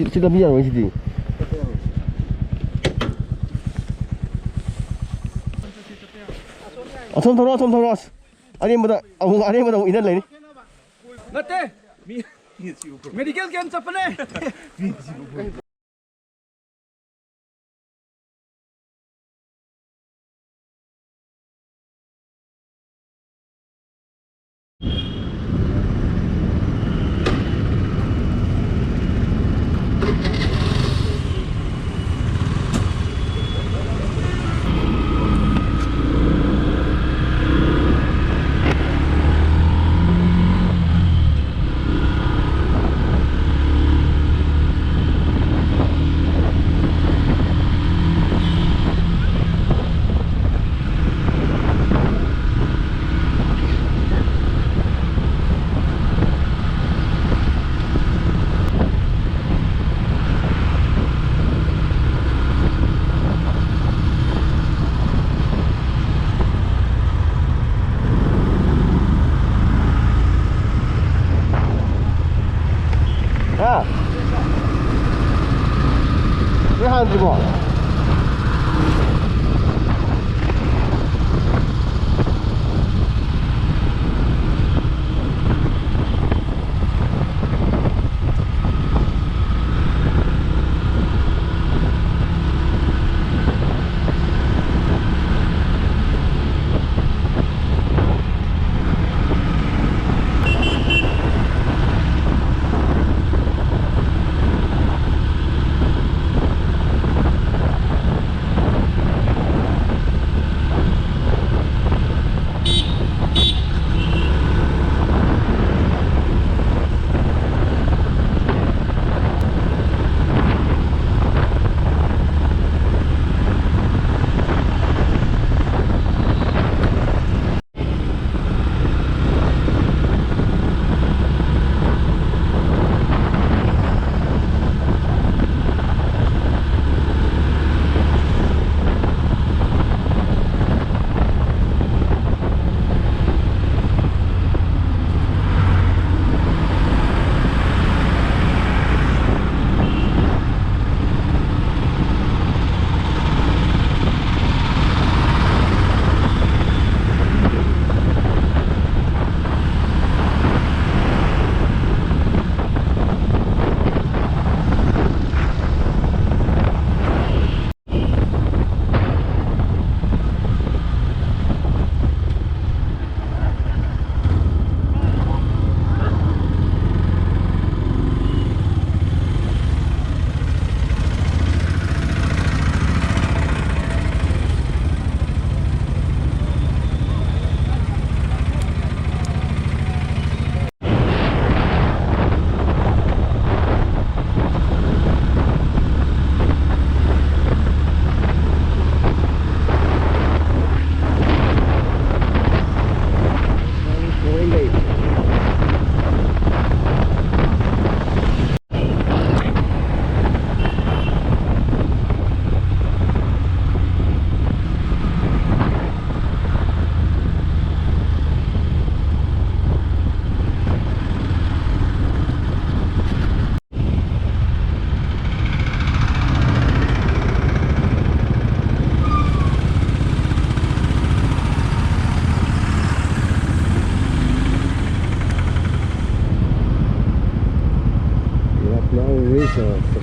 Sila biar di sini. Asam terus. Ani muda, ani muda inan lah ni. Nate, medical camp sapne. Ah. Ini hantu kok.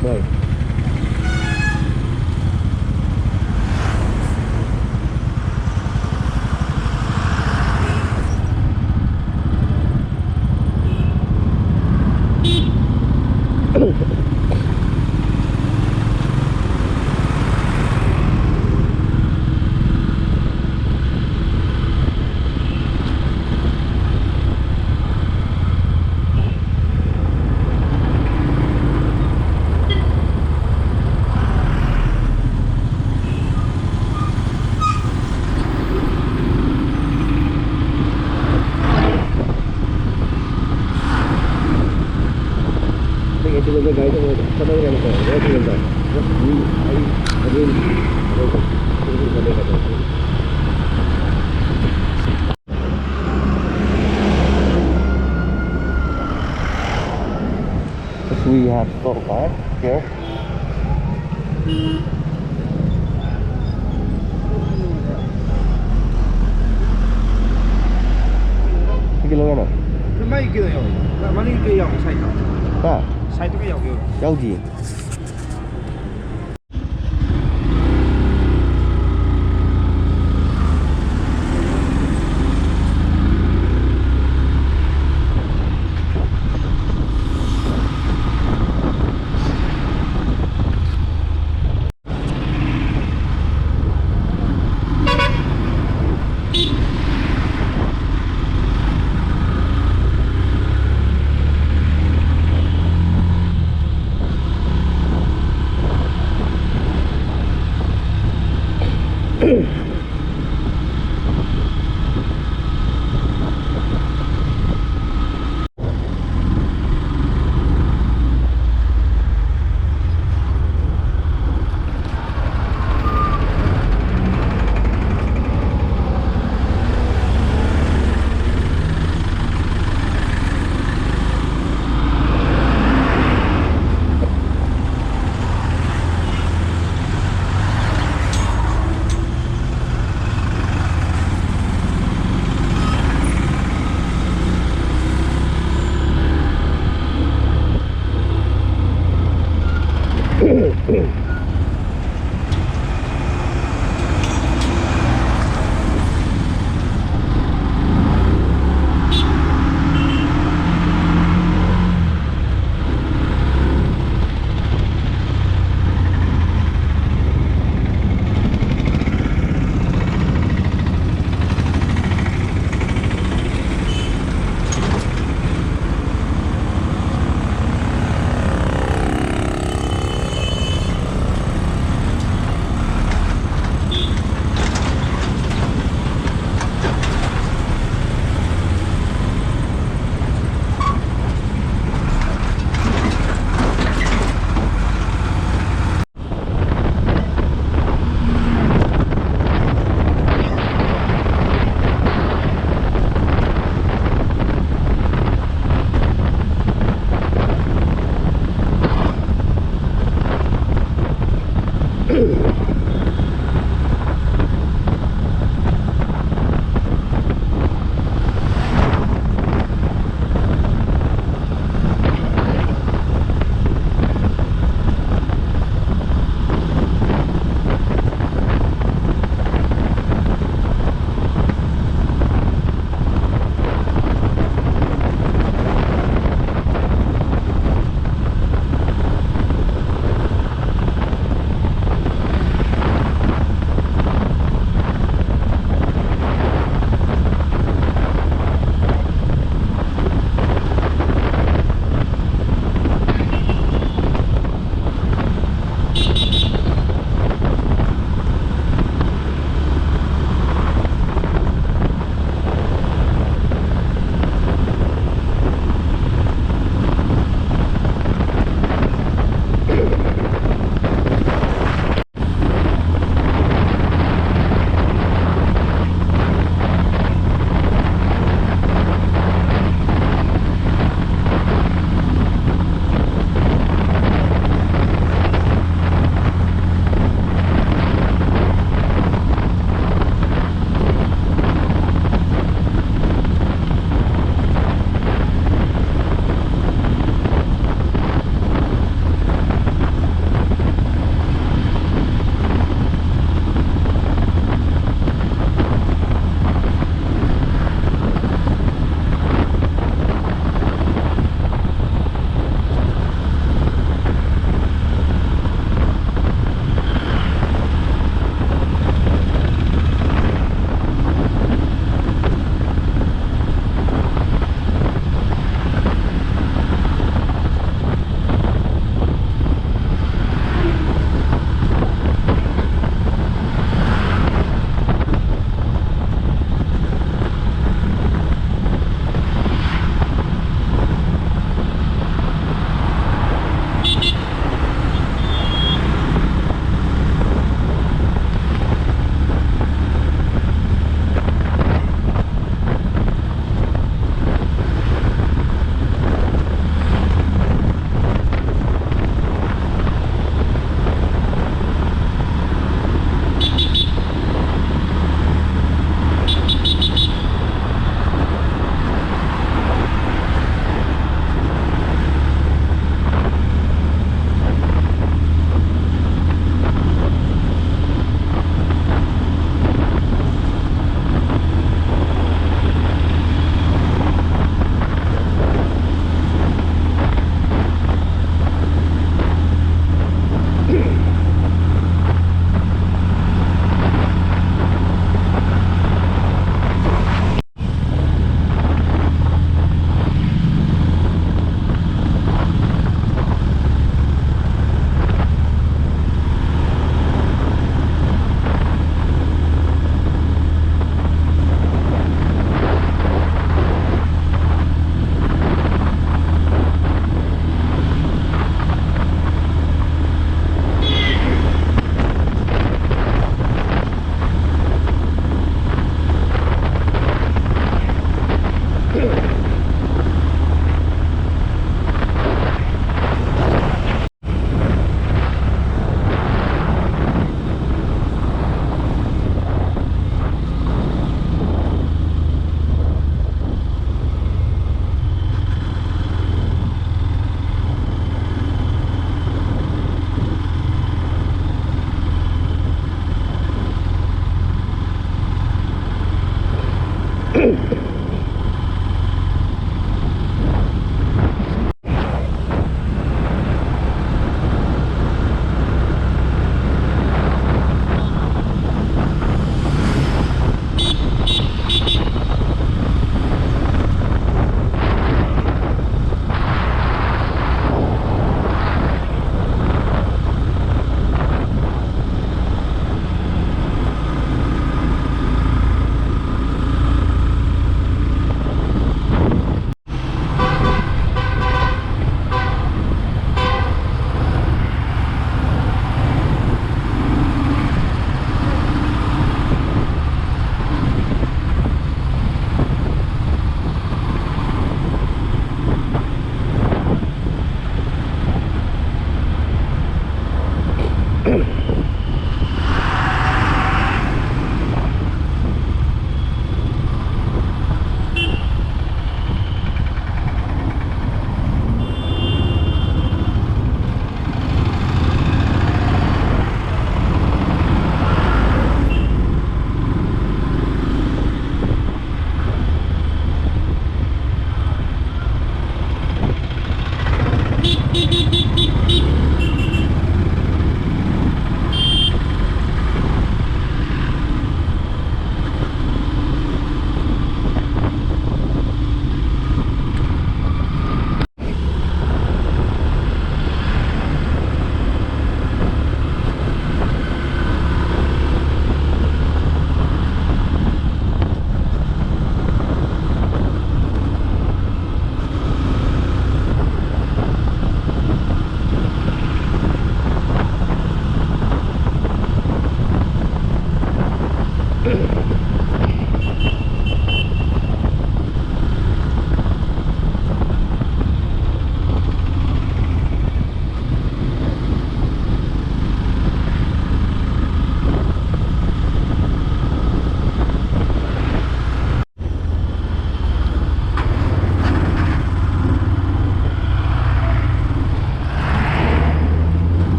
Bye. We have stove right here. Sige lang yan ah. 佢咪叫又，嗱，揾呢幾樣細頭， Ah, 細啲嘅又叫。 Yaudi.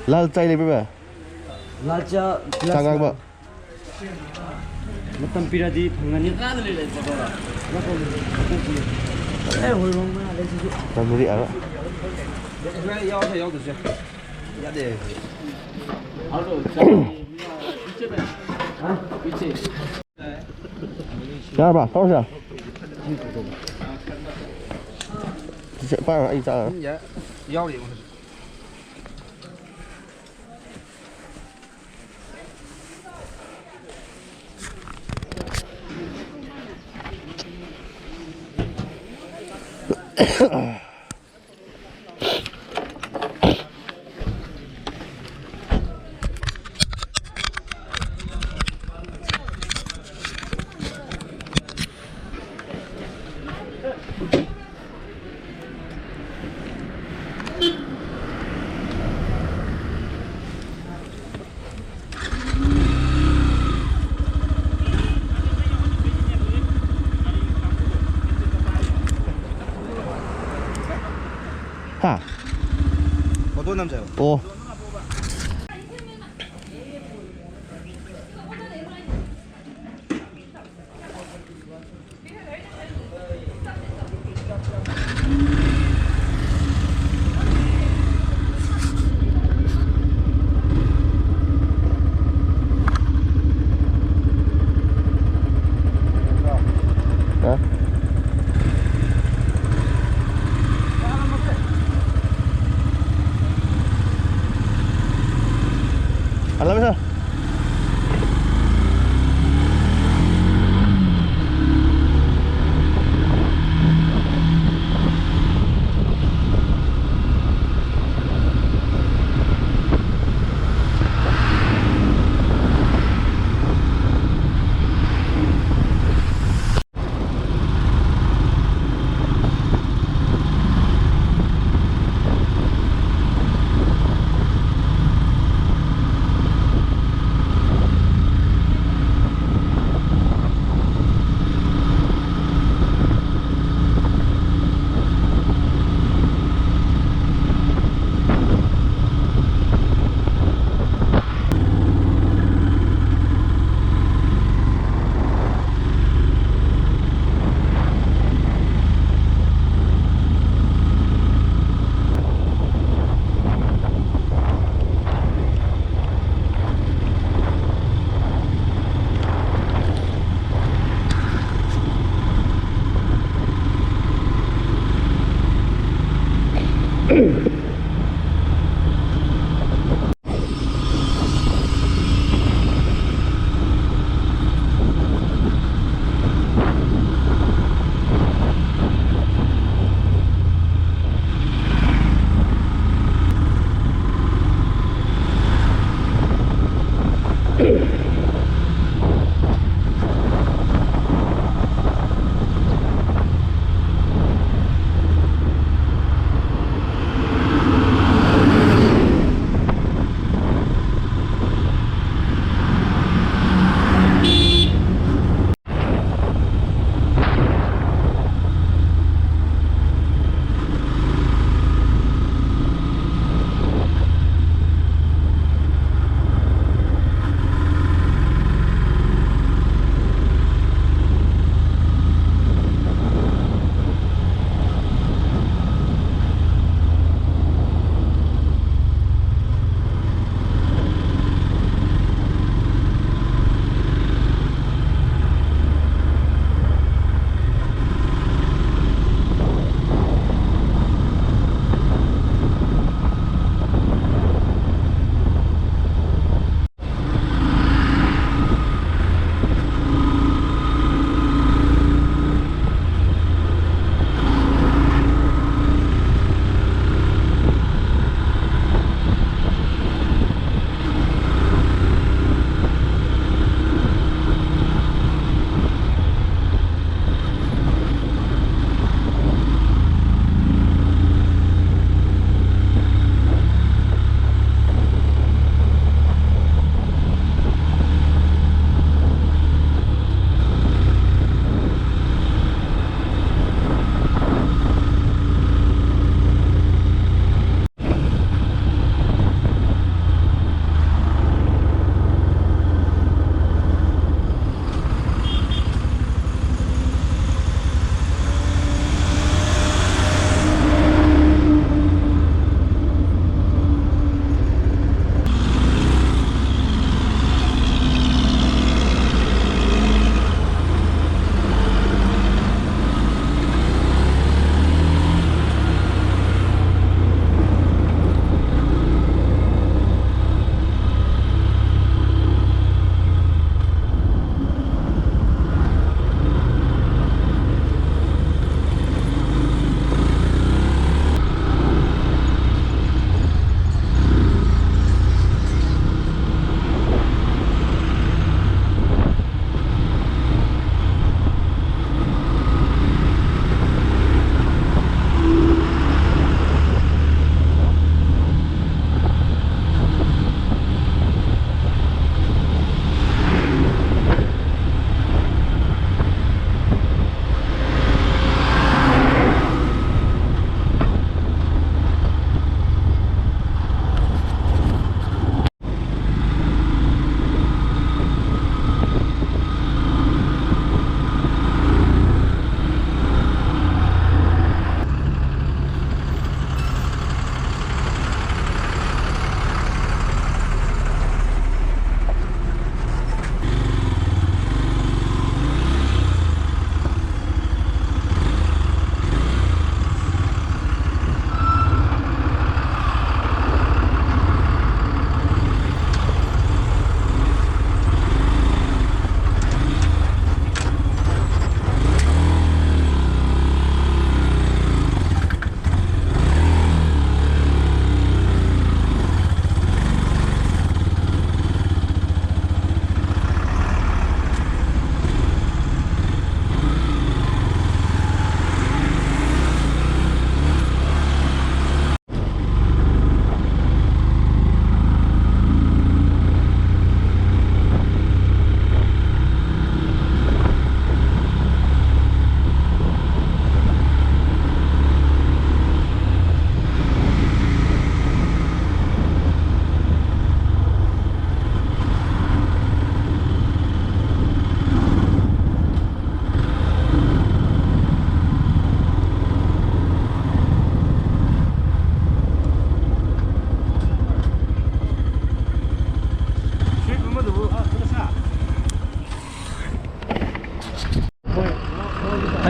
लाल चाहिए पे लालचा सांगांग बा मतम पिरादी फंगani ए होइबं मा लेसि तमरी आ क्या बा tao sao sẽ bao anh sao dạ giao điện hả 어떤 남자요? 오 알람이사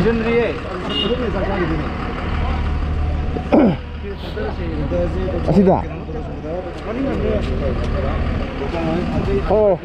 이름들이 그룹이 살짝 이름이. 아시다. 가보.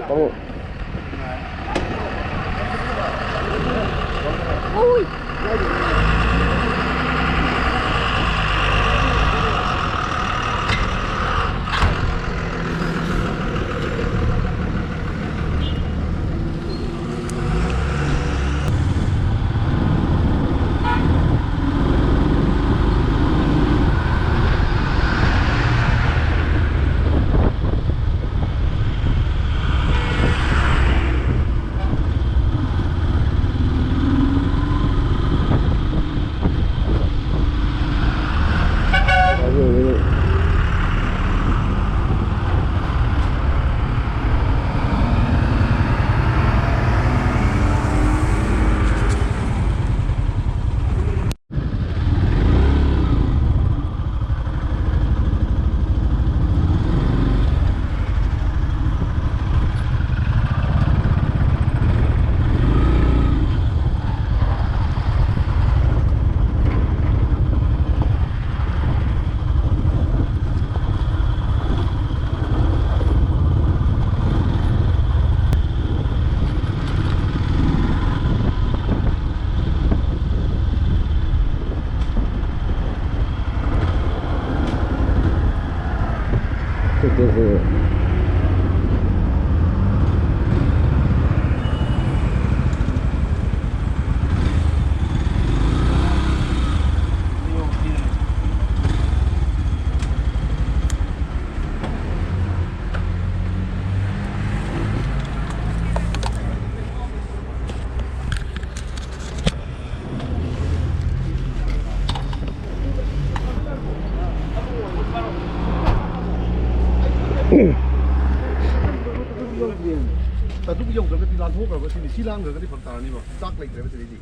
ta duk yau daga tilan ho ga sini silang ga ni fakta ni ba sak like re sini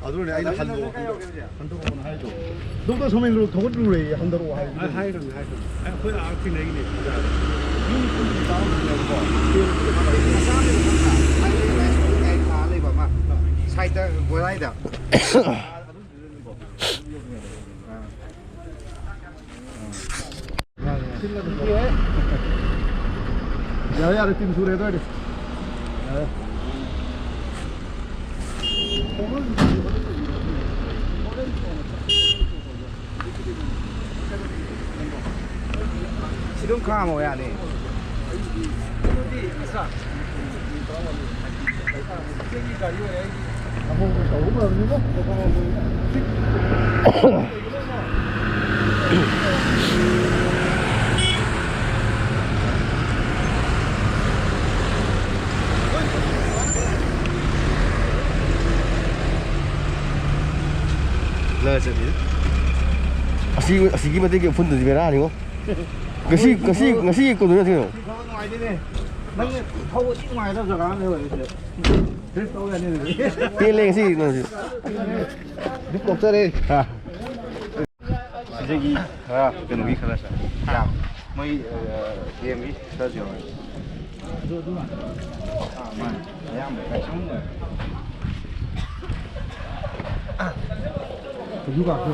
adro ne ai han do ko hai do duk to somen ru thot ru re han do hai hai ro ai khoi a khi nei ni ni ni ta ni ba sa ni ba ai khá lấy bảo mà sai ta vừa lấy được ya ya re tin sure do de 지금 가 뭐야 네 lơ rồi 아시기만 되게 분도 집에 아니고. 그시 있거든요, 지금. ngoài đi này nó thâu ở ngoài đâu rồi rồi thế tôi là như thế tiên lên gì nó nước cột ra đi à 저기 cái núi khá là sao mấy tiệm ý sao rồi mà em phải sống rồi 누가 그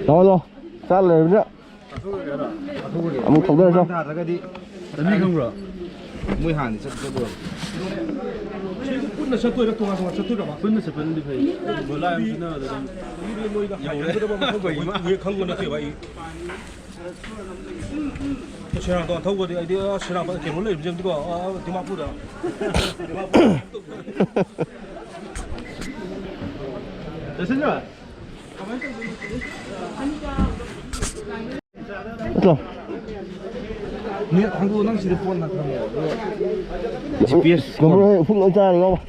rồi sát lời nữa một thùng đây sao ra cái đi tấn không rồi mùi hàn thì sẽ được quân sẽ tôi đã tung ra sẽ tôi đã quân sẽ quân đi phải vừa lại em nữa rồi dầu đấy không vậy mà không có nó kiểu vậy 시랑 또 타고 어디 아이디어 시랑 받게 몰래 좀 이거 디마 뿌다 됐습니다. 됐어 네 한국 낭시를 뽑았나 그러면 GPS 그거를 훅 넣자 이거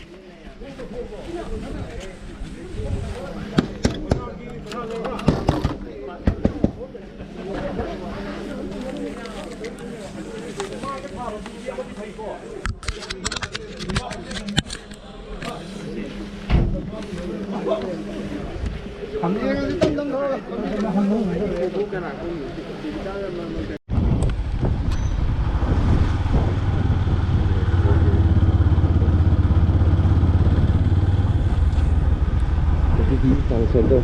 얘가 땅땅 걸어가. Thằng center.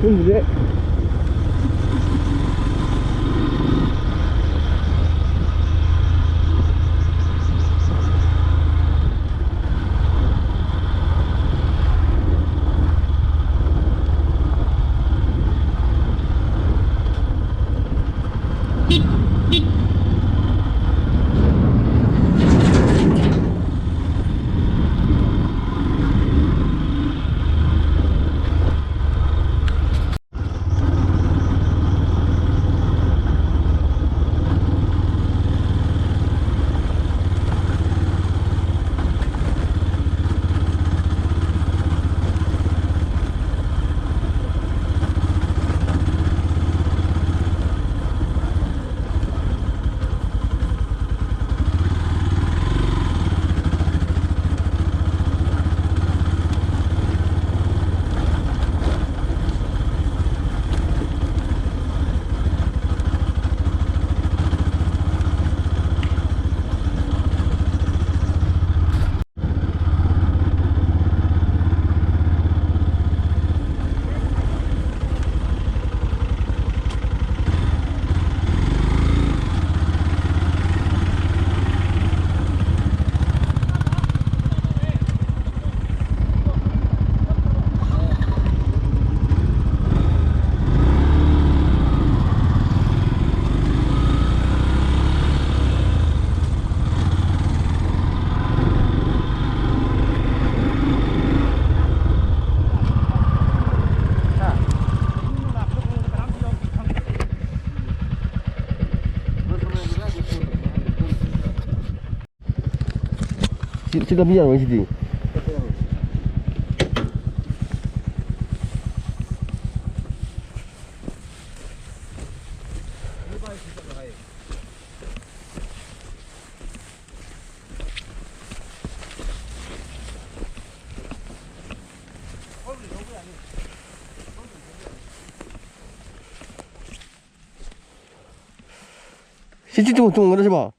Full direct. 진짜 미안 왜 시디 시치 좀 거다 봐.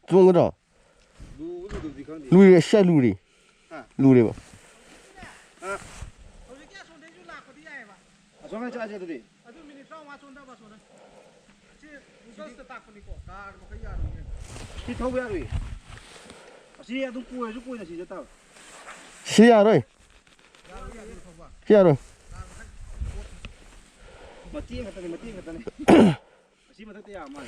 좀 거다. 루리 샤 루리. 루리 봐. 손에 짜지 돼. 시 타고야 돼. 시야 좀 꾸에 좀 꾸에 시 됐다. 시야 rồi. 시야 rồi. 맞지 갔다네 맞지 갔다네. 시 맞다 야 말.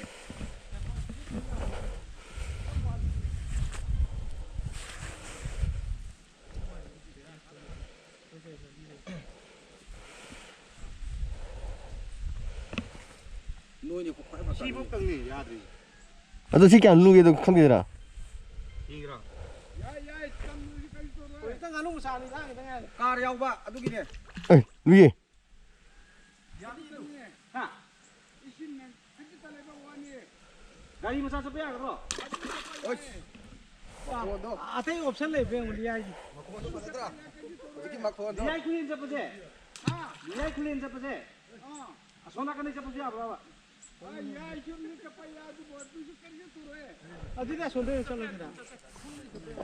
노니 꼭 빨리 시범 땅네 야들이. 아저 시키 안 루게도 컴기더라. 이기라. 야야 일단 가는 거 사는 거 그냥 가려 야고 봐. 아두기네. 에이, 루이. 하. गाड़ी में साथ पे आ करो आते ही option ले पे लिया है लिया क्लीन से पजे हां लिया क्लीन से पजे हां सोना करने से पजे बाबा लिया क्लीन के पहिला तो बहुत कुछ करके तू रे अजी ने सोने चलो जरा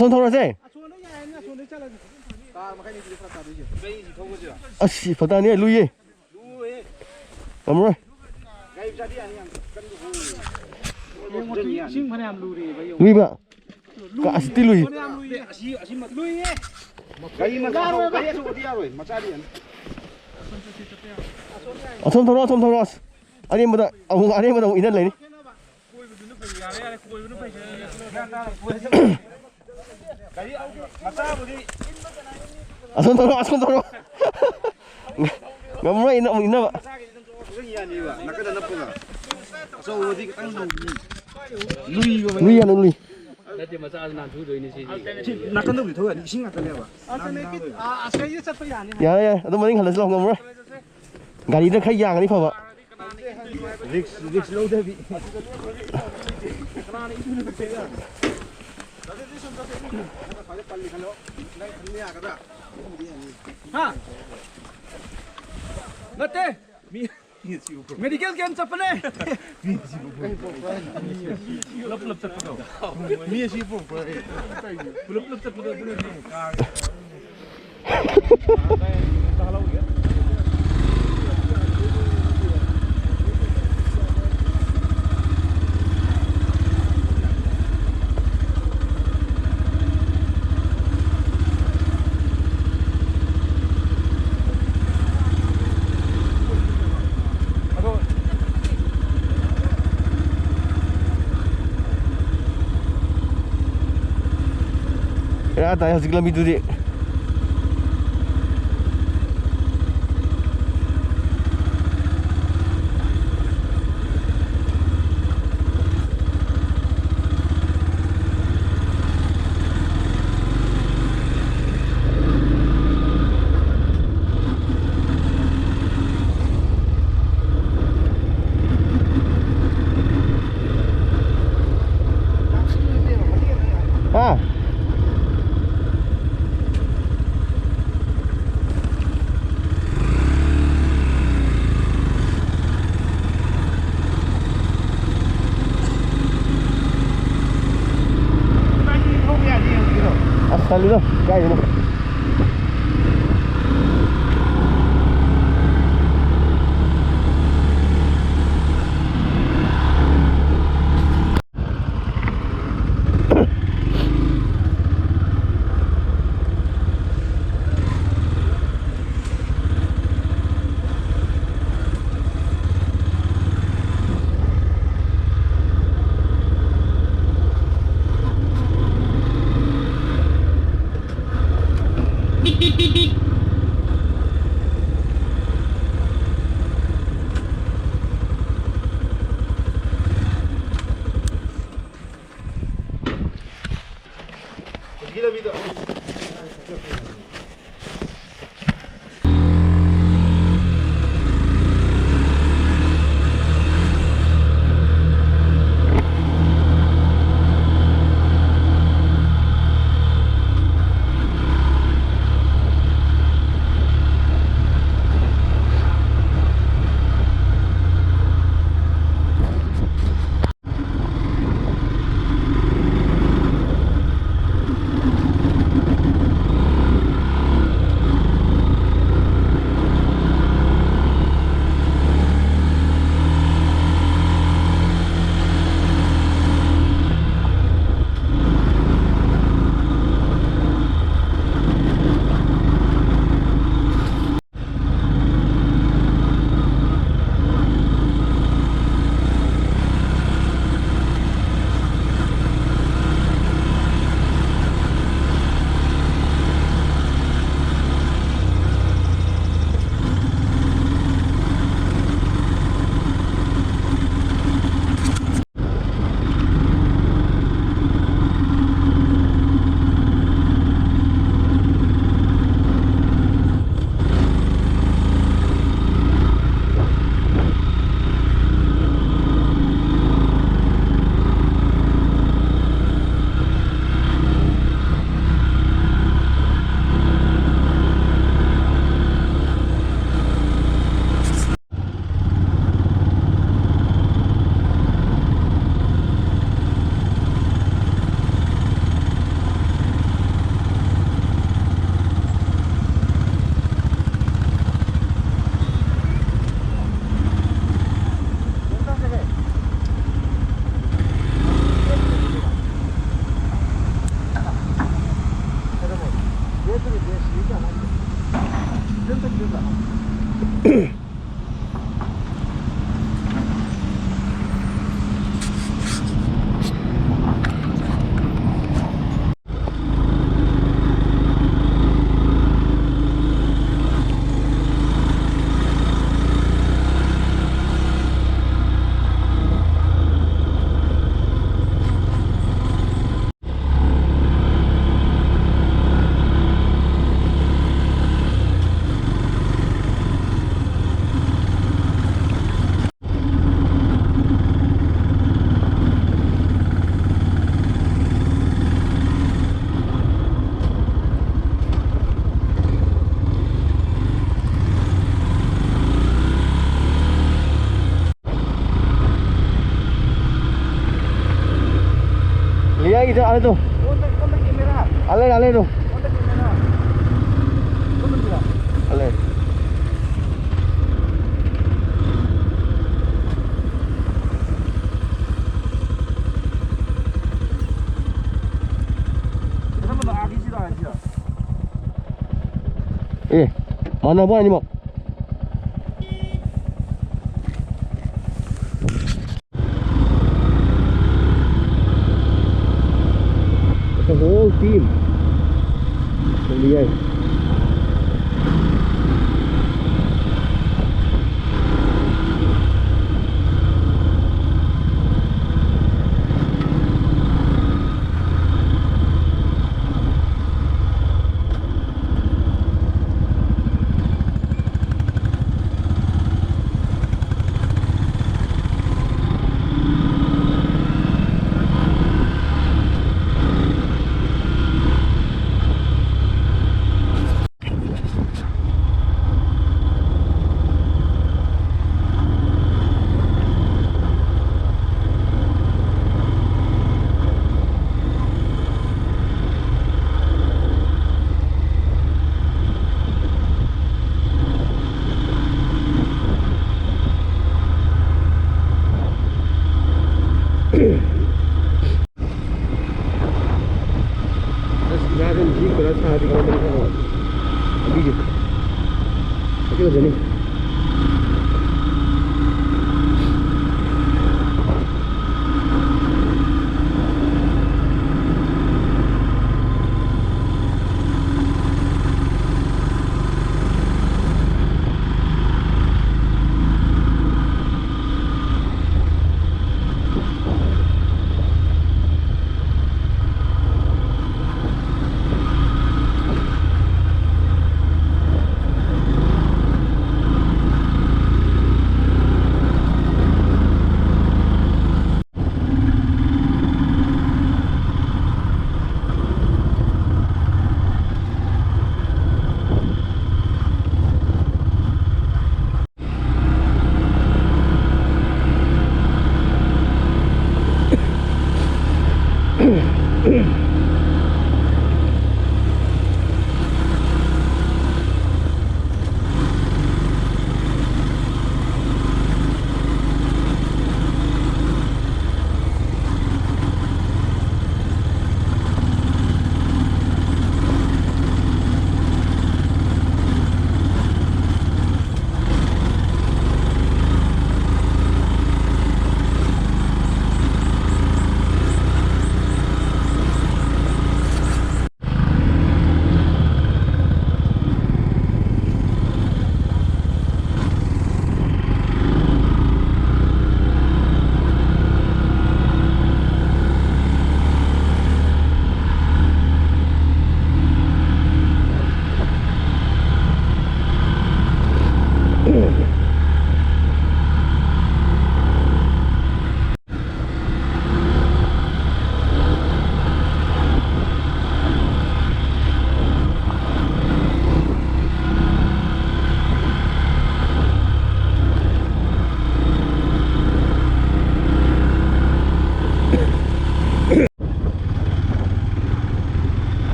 손 털어세. सोने या है ना सोने चलो कार मखानी की फ्रता दीजिए बेई ठोको जो 아씨, 버다니 루이. 루에 아무래. गाइब जाती आनी हम कर दो सिंह भने हम लुरी भाई 루이 봐. 까 아스티 루이. असी मत लुई गाई में गारो गाई से उदिया रोय मचारी 손 털어. 아니 뭐다. 아니 뭐다 이날 레니. गाई मचा बुदी 손 털어. 아무래 이나 봐. nakada na pula so wadi ka tang lui go 루이 하는 루이. Dati massage na thu doi ni si. nakanda bi thoga sing nakane ba asai ye chat ya ni 야야, 너 머리 갈라서 온 거뭐? 가리는 khai yang 아니 봐봐. risk low de bi ha nate medical camp चपने लप चपनो मी सी पो लप चपनो पुरे car ताला हो गया Ya, tayang segala itu dia. Ah. Saludos, calle, ¿no? Lihat itu, ada tuh. Ale, ale tuh. Ale. Mana pun ni mak. The whole team. Lihat.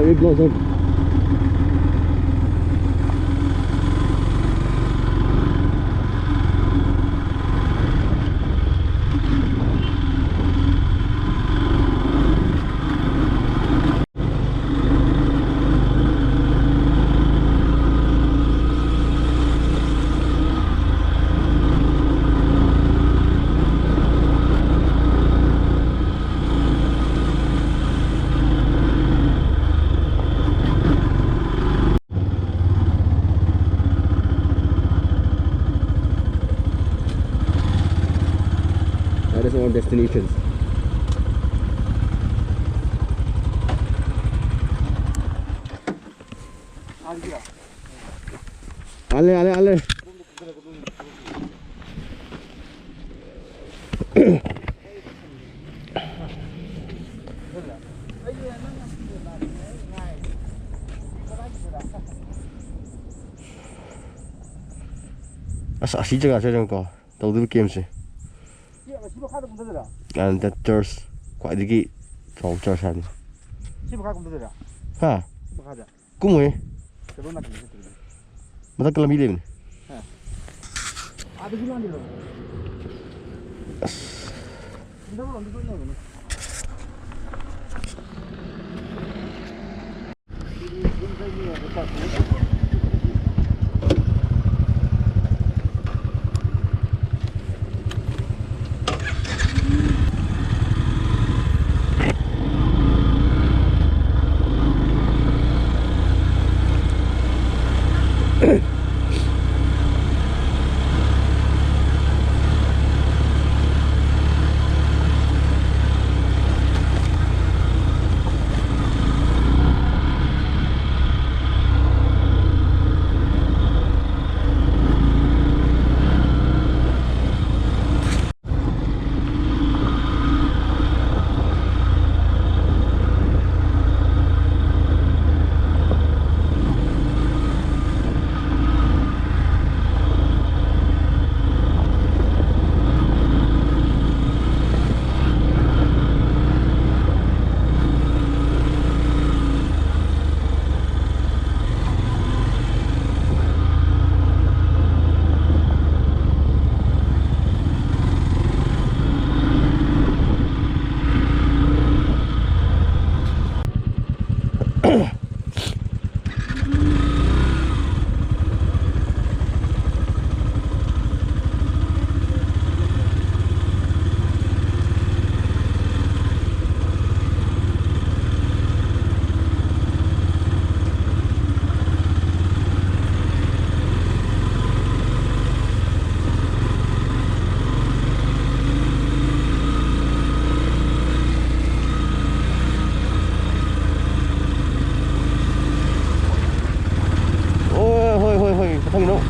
It goes up. 알레. 아시죠 저거 너도 게임지. 집에 가도 문제더라. And that there's quite the gate for church and 집에 가고 문제더라. ha 집에 가자. kumwe 저번 날 그랬지. mata kala milim 아들 집에 안 들어. 근데는 안 들었나 보네. 바탕이 너무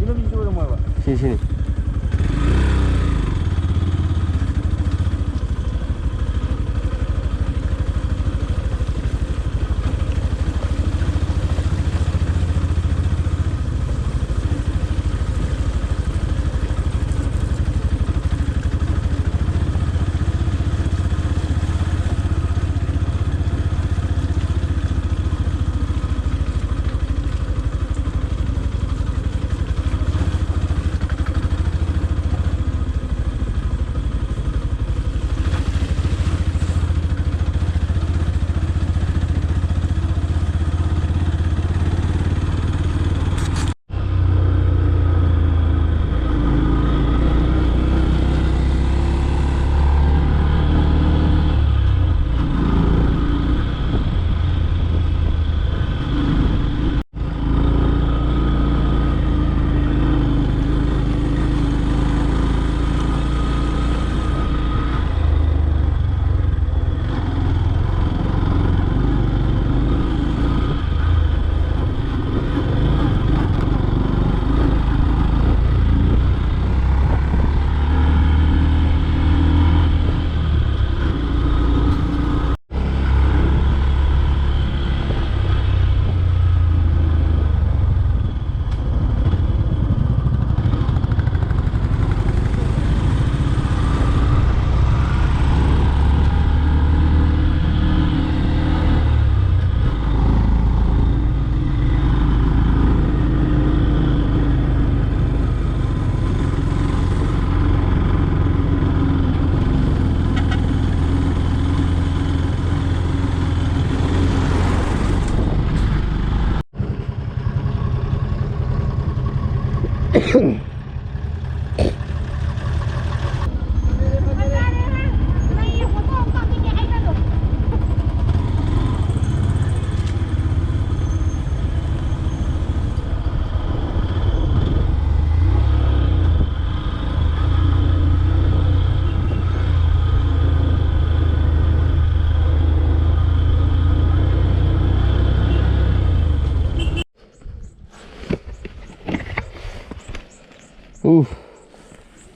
이놈이 이쪽으로 모여봐. 신신이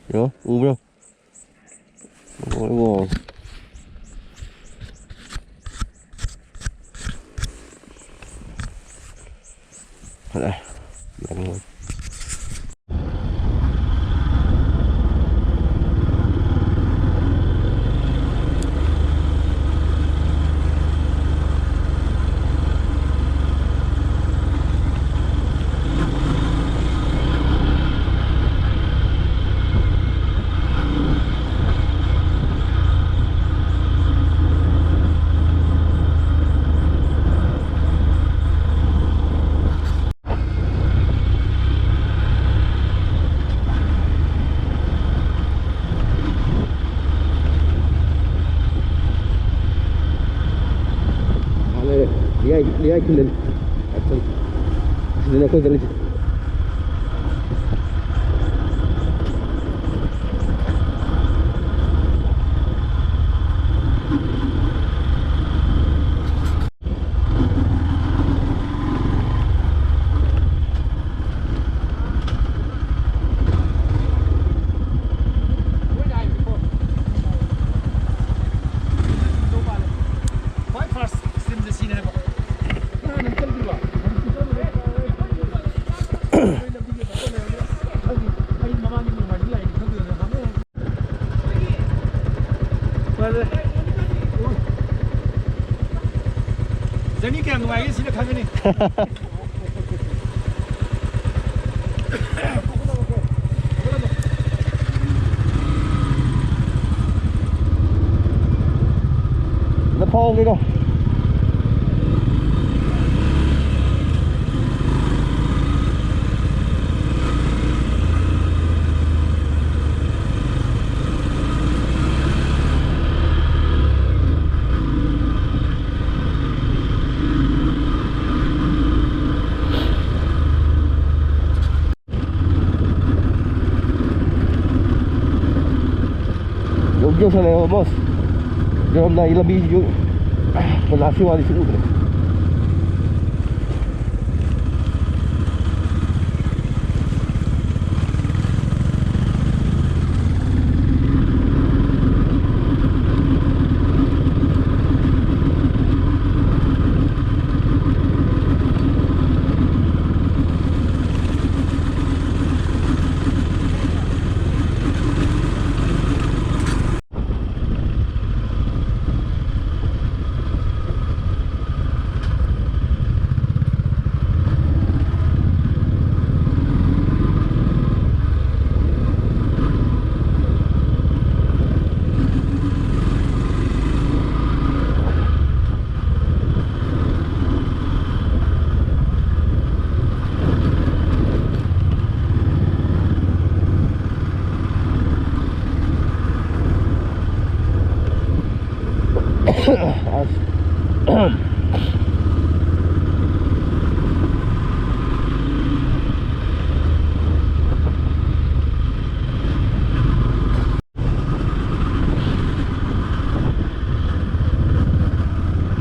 Đó, đâu. Ôi wow. Đây. Đang ngồi. Dia kilin. Atau sini aku jalan. Jadi kayak nunggu sini kami nih. Nó phong đi đâu. Jauh sana ya bos. Jauh naik lebih jauh. Penasi wali sini.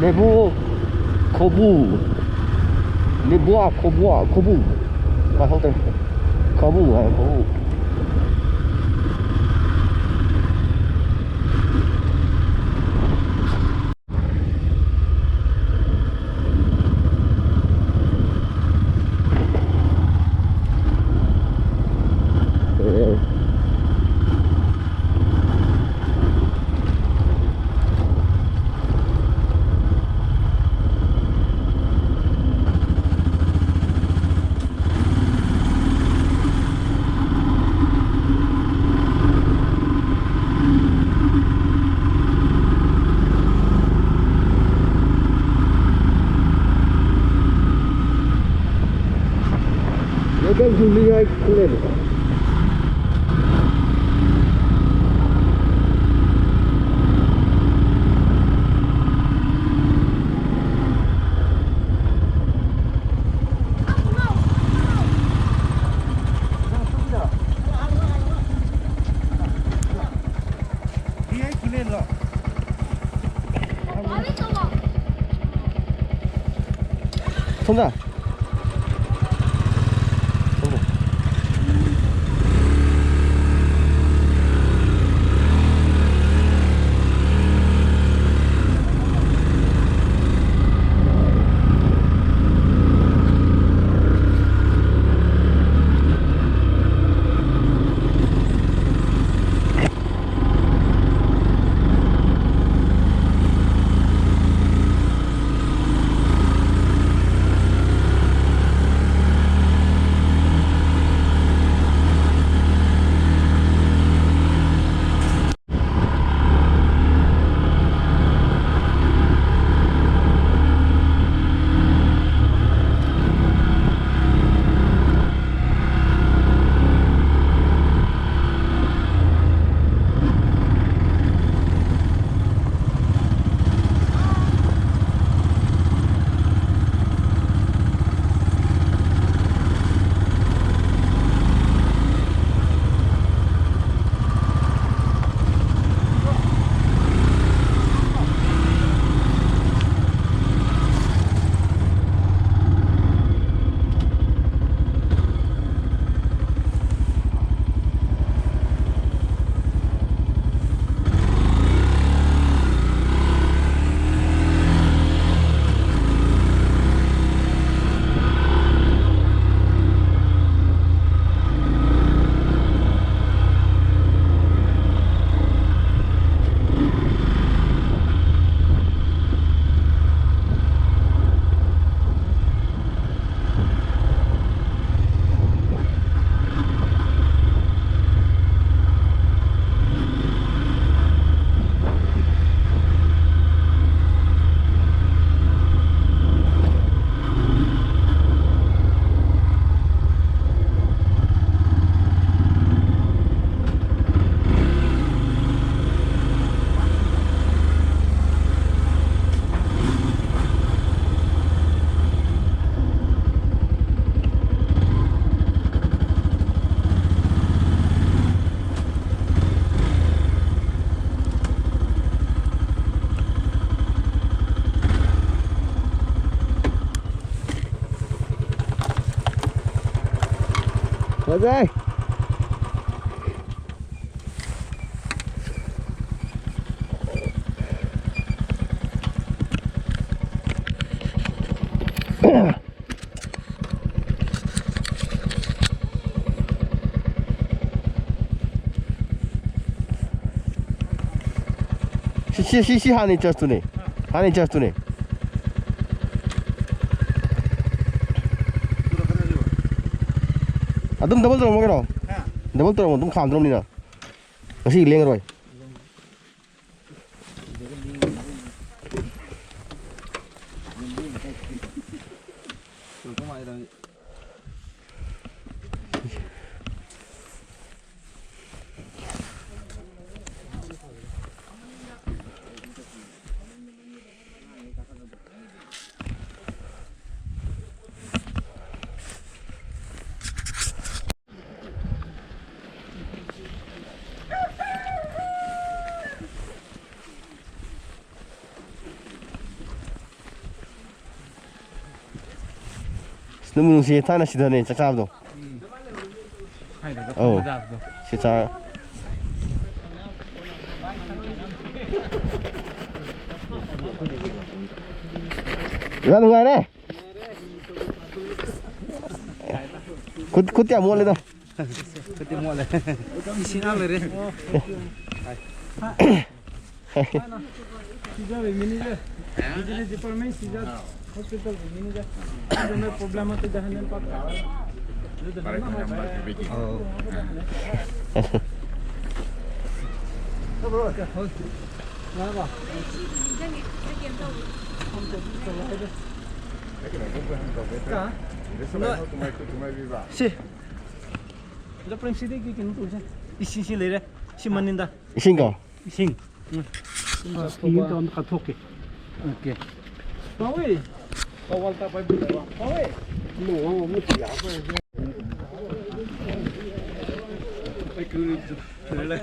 Nebu Kobu Nebua Kobu Và không tên Kobu hay Kobu 여기 줄리아 클레르. 뒤에 클렌저. 손자. 가자. 시 하니 저스네. 하니 저스네. Atum double terong cái đâu? Double terong atum khám terong đi nào. Cái gì liền rồi. 너무 시에 타나 시더네 짝짝도. 어. 시차. Ra ngoài đây. Cút mua lên đâu. Cút mua lên. Xin ănเลยđấy. Size manager. Business department size hospital manager. Ada problem atau jahanan pak. Oh. Bro, क्या हो? ना बा. कहाँ? 시. 저 프렌시 되게 기는 도자. 이신신 레레. 시만닌다. 이신가? 신. 이긴 좀 가토게. 오케이. 바위. 바왈타 바위. 바위. 뭐 뭐야. 그 레레.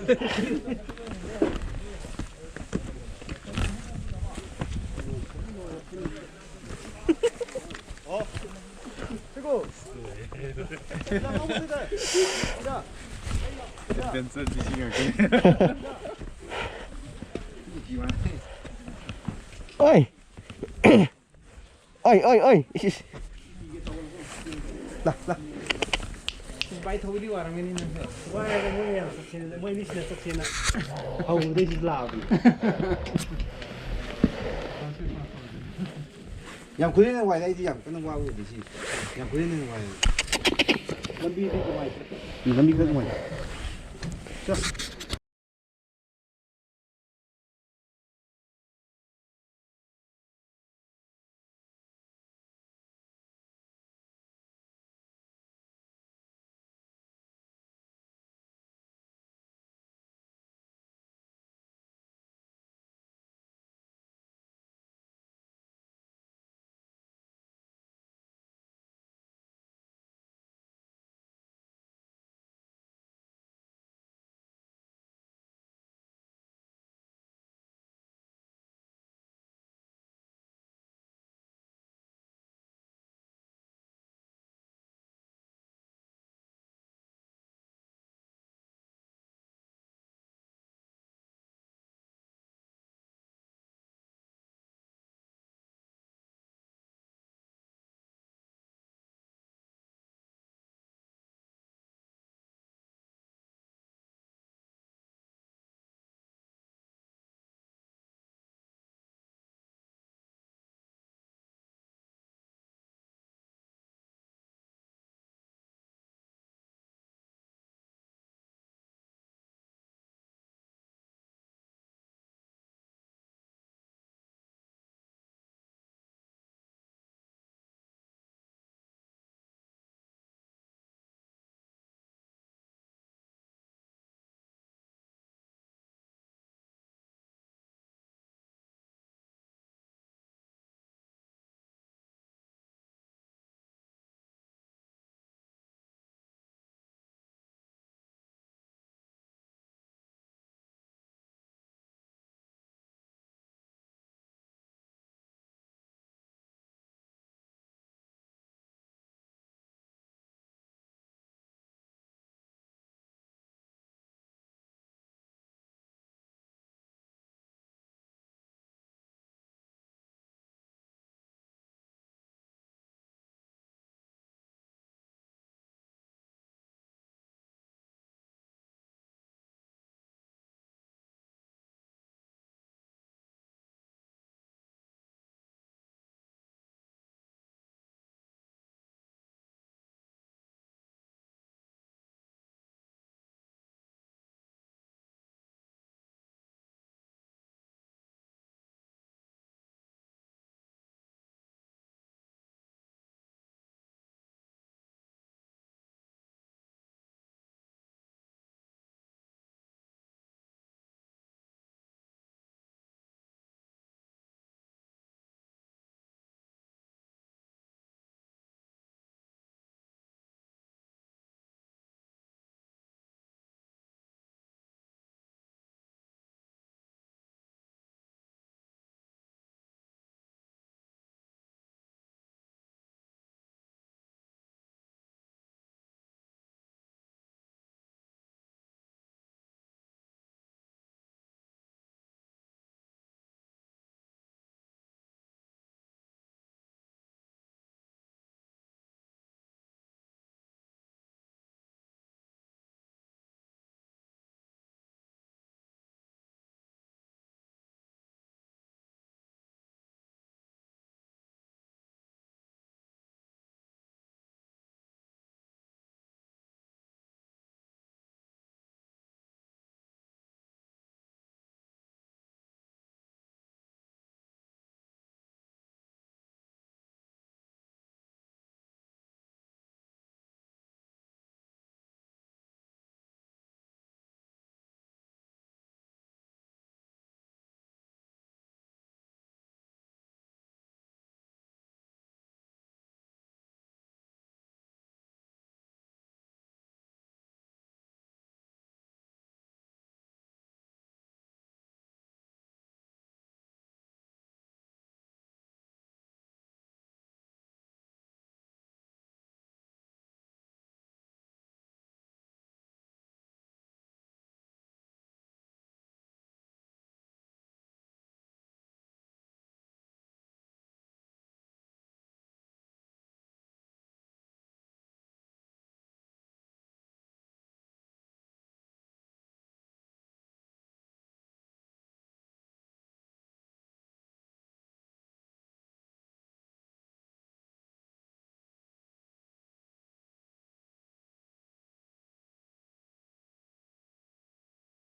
ơi ơi ơi ơi Bay thôi đi vào mình đi nè. Quay cái mũi này, mũi đi xin xin nè. Hồng đi làm. Nhằm cuối đến ngoài đây thì nhằm cái năm qua rồi thì gì? Nhằm cuối đến ngoài. Lâm bi đi ngoài. Mình đi cái ngoài.